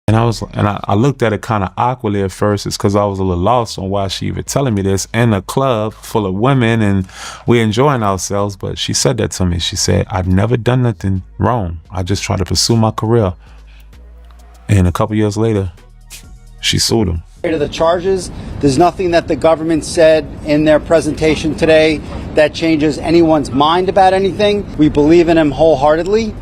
And I looked at it kind of awkwardly at first. It's because I was a little lost on why she even telling me this in a club full of women and we enjoying ourselves. But she said that to me. She said, I've never done nothing wrong. I just try to pursue my career. And a couple years later, she sued him. To the charges, there's nothing that the government said in their presentation today that changes anyone's mind about anything. We believe in him wholeheartedly.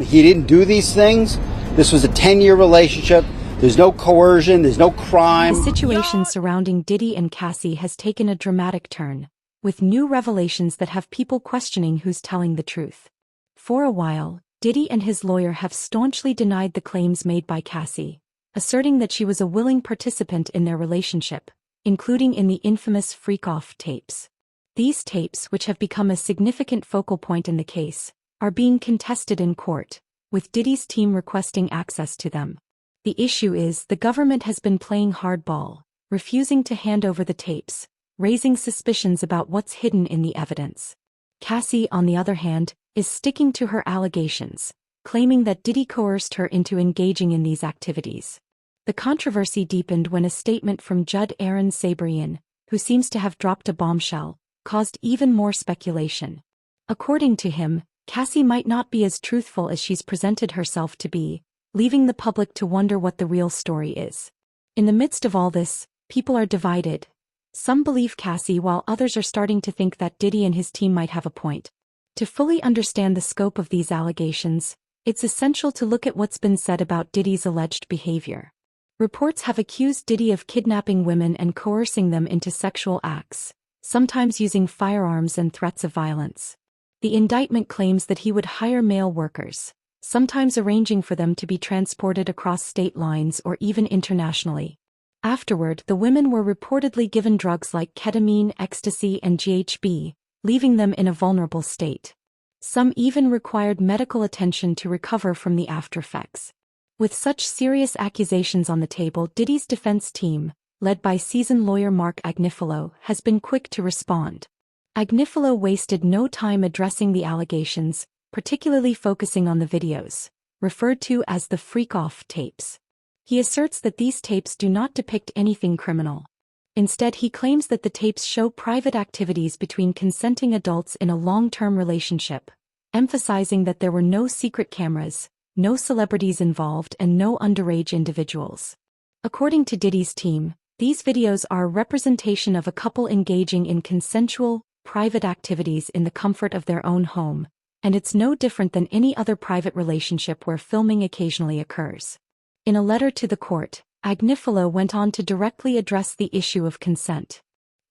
He didn't do these things. This was a 10-year relationship. There's no coercion. There's no crime. The situation surrounding Diddy and Cassie has taken a dramatic turn, with new revelations that have people questioning who's telling the truth. For a while, Diddy and his lawyer have staunchly denied the claims made by Cassie, asserting that she was a willing participant in their relationship, including in the infamous freak-off tapes. These tapes, which have become a significant focal point in the case, are being contested in court, with Diddy's team requesting access to them. The issue is the government has been playing hardball, refusing to hand over the tapes, raising suspicions about what's hidden in the evidence. Cassie, on the other hand, is sticking to her allegations, claiming that Diddy coerced her into engaging in these activities. The controversy deepened when a statement from Judge Aaron Sabrian, who seems to have dropped a bombshell, caused even more speculation. According to him, Cassie might not be as truthful as she's presented herself to be, leaving the public to wonder what the real story is. In the midst of all this, people are divided. Some believe Cassie while others are starting to think that Diddy and his team might have a point. To fully understand the scope of these allegations, it's essential to look at what's been said about Diddy's alleged behavior. Reports have accused Diddy of kidnapping women and coercing them into sexual acts, sometimes using firearms and threats of violence. The indictment claims that he would hire male workers, sometimes arranging for them to be transported across state lines or even internationally. Afterward, the women were reportedly given drugs like ketamine, ecstasy, and GHB, leaving them in a vulnerable state. Some even required medical attention to recover from the aftereffects. With such serious accusations on the table, Diddy's defense team, led by seasoned lawyer Mark Agnifilo, has been quick to respond. Agnifilo wasted no time addressing the allegations, particularly focusing on the videos, referred to as the freak-off tapes. He asserts that these tapes do not depict anything criminal. Instead, he claims that the tapes show private activities between consenting adults in a long-term relationship, emphasizing that there were no secret cameras, no celebrities involved, and no underage individuals. According to Diddy's team, these videos are a representation of a couple engaging in consensual, private activities in the comfort of their own home, and it's no different than any other private relationship where filming occasionally occurs. In a letter to the court, Agnifilo went on to directly address the issue of consent.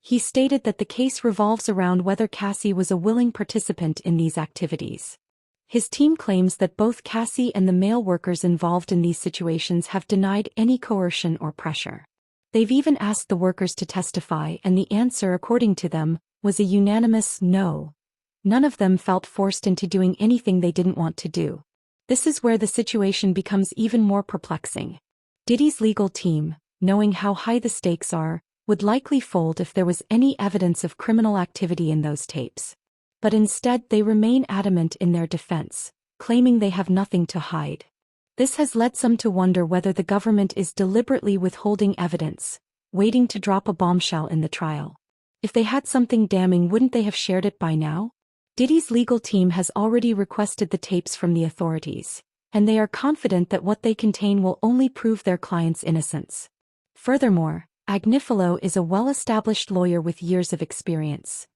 He stated that the case revolves around whether Cassie was a willing participant in these activities. His team claims that both Cassie and the male workers involved in these situations have denied any coercion or pressure. They've even asked the workers to testify, and the answer, according to them, was a unanimous no. None of them felt forced into doing anything they didn't want to do. This is where the situation becomes even more perplexing. Diddy's legal team, knowing how high the stakes are, would likely fold if there was any evidence of criminal activity in those tapes. But instead they remain adamant in their defense, claiming they have nothing to hide. This has led some to wonder whether the government is deliberately withholding evidence, waiting to drop a bombshell in the trial. If they had something damning, wouldn't they have shared it by now? Diddy's legal team has already requested the tapes from the authorities, and they are confident that what they contain will only prove their client's innocence. Furthermore, Agnifilo is a well-established lawyer with years of experience.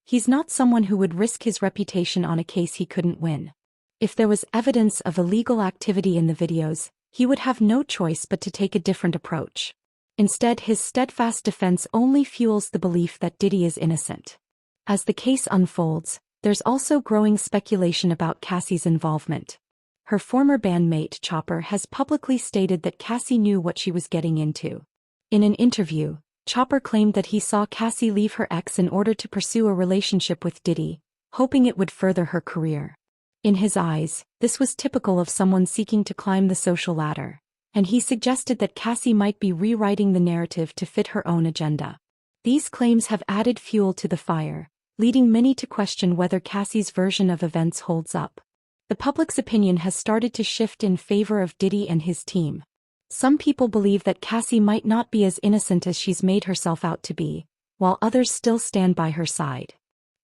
He's not someone who would risk his reputation on a case he couldn't win. If there was evidence of illegal activity in the videos, he would have no choice but to take a different approach. Instead, his steadfast defense only fuels the belief that Diddy is innocent. As the case unfolds, there's also growing speculation about Cassie's involvement. Her former bandmate Chopper has publicly stated that Cassie knew what she was getting into. In an interview, Chopper claimed that he saw Cassie leave her ex in order to pursue a relationship with Diddy, hoping it would further her career. In his eyes, this was typical of someone seeking to climb the social ladder, and he suggested that Cassie might be rewriting the narrative to fit her own agenda. These claims have added fuel to the fire, leading many to question whether Cassie's version of events holds up. The public's opinion has started to shift in favor of Diddy and his team. Some people believe that Cassie might not be as innocent as she's made herself out to be, while others still stand by her side.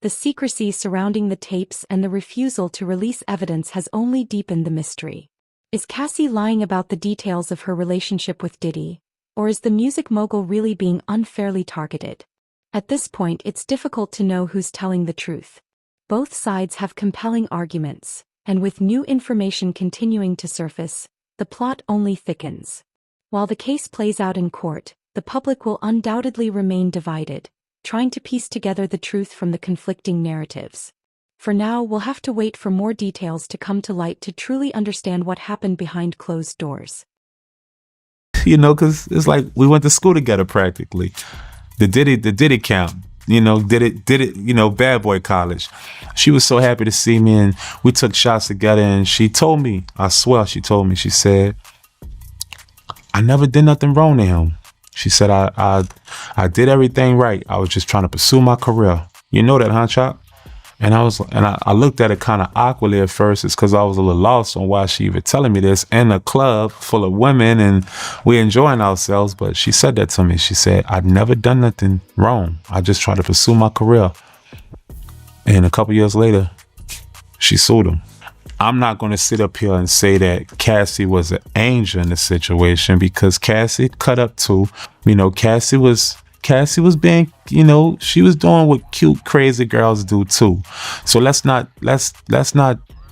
The secrecy surrounding the tapes and the refusal to release evidence has only deepened the mystery. Is Cassie lying about the details of her relationship with Diddy, or is the music mogul really being unfairly targeted? At this point, it's difficult to know who's telling the truth. Both sides have compelling arguments, and with new information continuing to surface, the plot only thickens. While the case plays out in court, the public will undoubtedly remain divided, trying to piece together the truth from the conflicting narratives. For now, we'll have to wait for more details to come to light to truly understand what happened behind closed doors. You know, because it's like we went to school together practically. The Diddy camp, you know, did it, you know, bad boy college. She was so happy to see me, and we took shots together, and she told me, I swear she told me, she said, I never did nothing wrong to him. She said, I did everything right. I was just trying to pursue my career. You know that, huh, Chop? And I looked at it kind of awkwardly at first. It's because I was a little lost on why she even telling me this in a club full of women and we enjoying ourselves. But she said that to me. She said, I'd never done nothing wrong. I just tried to pursue my career. And a couple years later, she sued him. I'm not going to sit up here and say that Cassie was an angel in the situation, because Cassie cut up too. You know, Cassie was being, you know, she was doing what cute, crazy girls do too. So let's not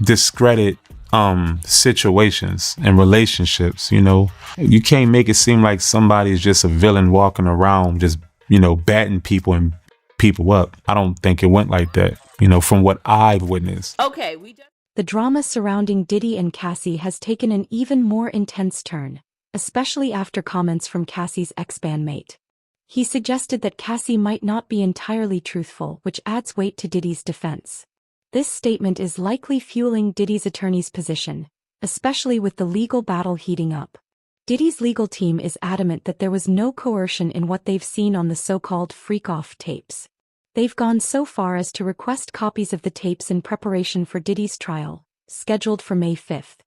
discredit situations and relationships. You know, you can't make it seem like somebody's just a villain walking around just, you know, batting people and people up. I don't think it went like that, you know, from what I've witnessed. Okay, The drama surrounding Diddy and Cassie has taken an even more intense turn, especially after comments from Cassie's ex-bandmate. He suggested that Cassie might not be entirely truthful, which adds weight to Diddy's defense. This statement is likely fueling Diddy's attorney's position, especially with the legal battle heating up. Diddy's legal team is adamant that there was no coercion in what they've seen on the so-called freak-off tapes. They've gone so far as to request copies of the tapes in preparation for Diddy's trial, scheduled for May 5th.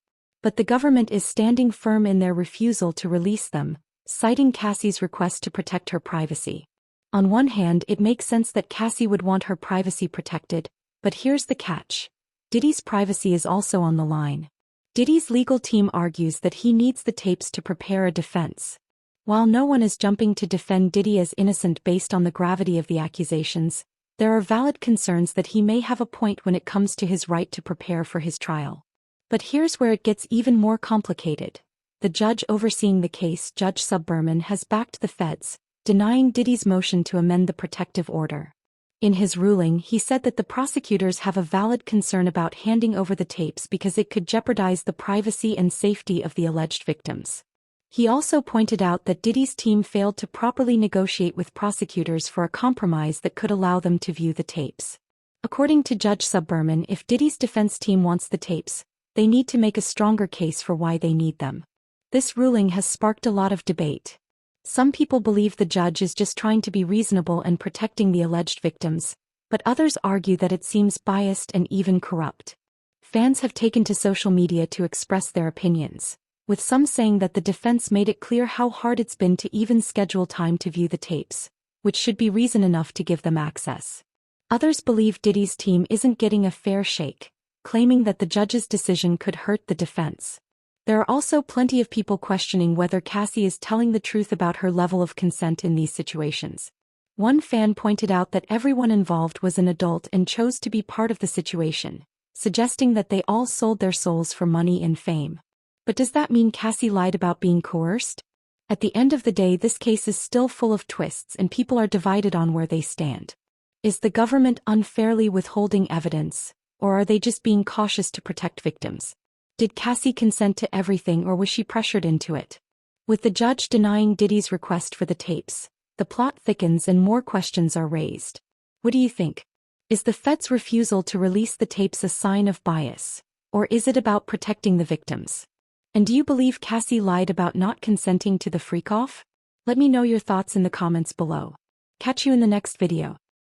But the government is standing firm in their refusal to release them, citing Cassie's request to protect her privacy. On one hand, it makes sense that Cassie would want her privacy protected, but here's the catch. Diddy's privacy is also on the line. Diddy's legal team argues that he needs the tapes to prepare a defense. While no one is jumping to defend Diddy as innocent based on the gravity of the accusations, there are valid concerns that he may have a point when it comes to his right to prepare for his trial. But here's where it gets even more complicated. The judge overseeing the case, Judge Subberman, has backed the feds, denying Diddy's motion to amend the protective order. In his ruling, he said that the prosecutors have a valid concern about handing over the tapes because it could jeopardize the privacy and safety of the alleged victims. He also pointed out that Diddy's team failed to properly negotiate with prosecutors for a compromise that could allow them to view the tapes. According to Judge Subberman, if Diddy's defense team wants the tapes, they need to make a stronger case for why they need them. This ruling has sparked a lot of debate. Some people believe the judge is just trying to be reasonable and protecting the alleged victims, but others argue that it seems biased and even corrupt. Fans have taken to social media to express their opinions, with some saying that the defense made it clear how hard it's been to even schedule time to view the tapes, which should be reason enough to give them access. Others believe Diddy's team isn't getting a fair shake, claiming that the judge's decision could hurt the defense. There are also plenty of people questioning whether Cassie is telling the truth about her level of consent in these situations. One fan pointed out that everyone involved was an adult and chose to be part of the situation, suggesting that they all sold their souls for money and fame. But does that mean Cassie lied about being coerced? At the end of the day, this case is still full of twists and people are divided on where they stand. Is the government unfairly withholding evidence, or are they just being cautious to protect victims? Did Cassie consent to everything, or was she pressured into it? With the judge denying Diddy's request for the tapes, the plot thickens and more questions are raised. What do you think? Is the feds' refusal to release the tapes a sign of bias, or is it about protecting the victims? And do you believe Cassie lied about not consenting to the freak-off? Let me know your thoughts in the comments below. Catch you in the next video.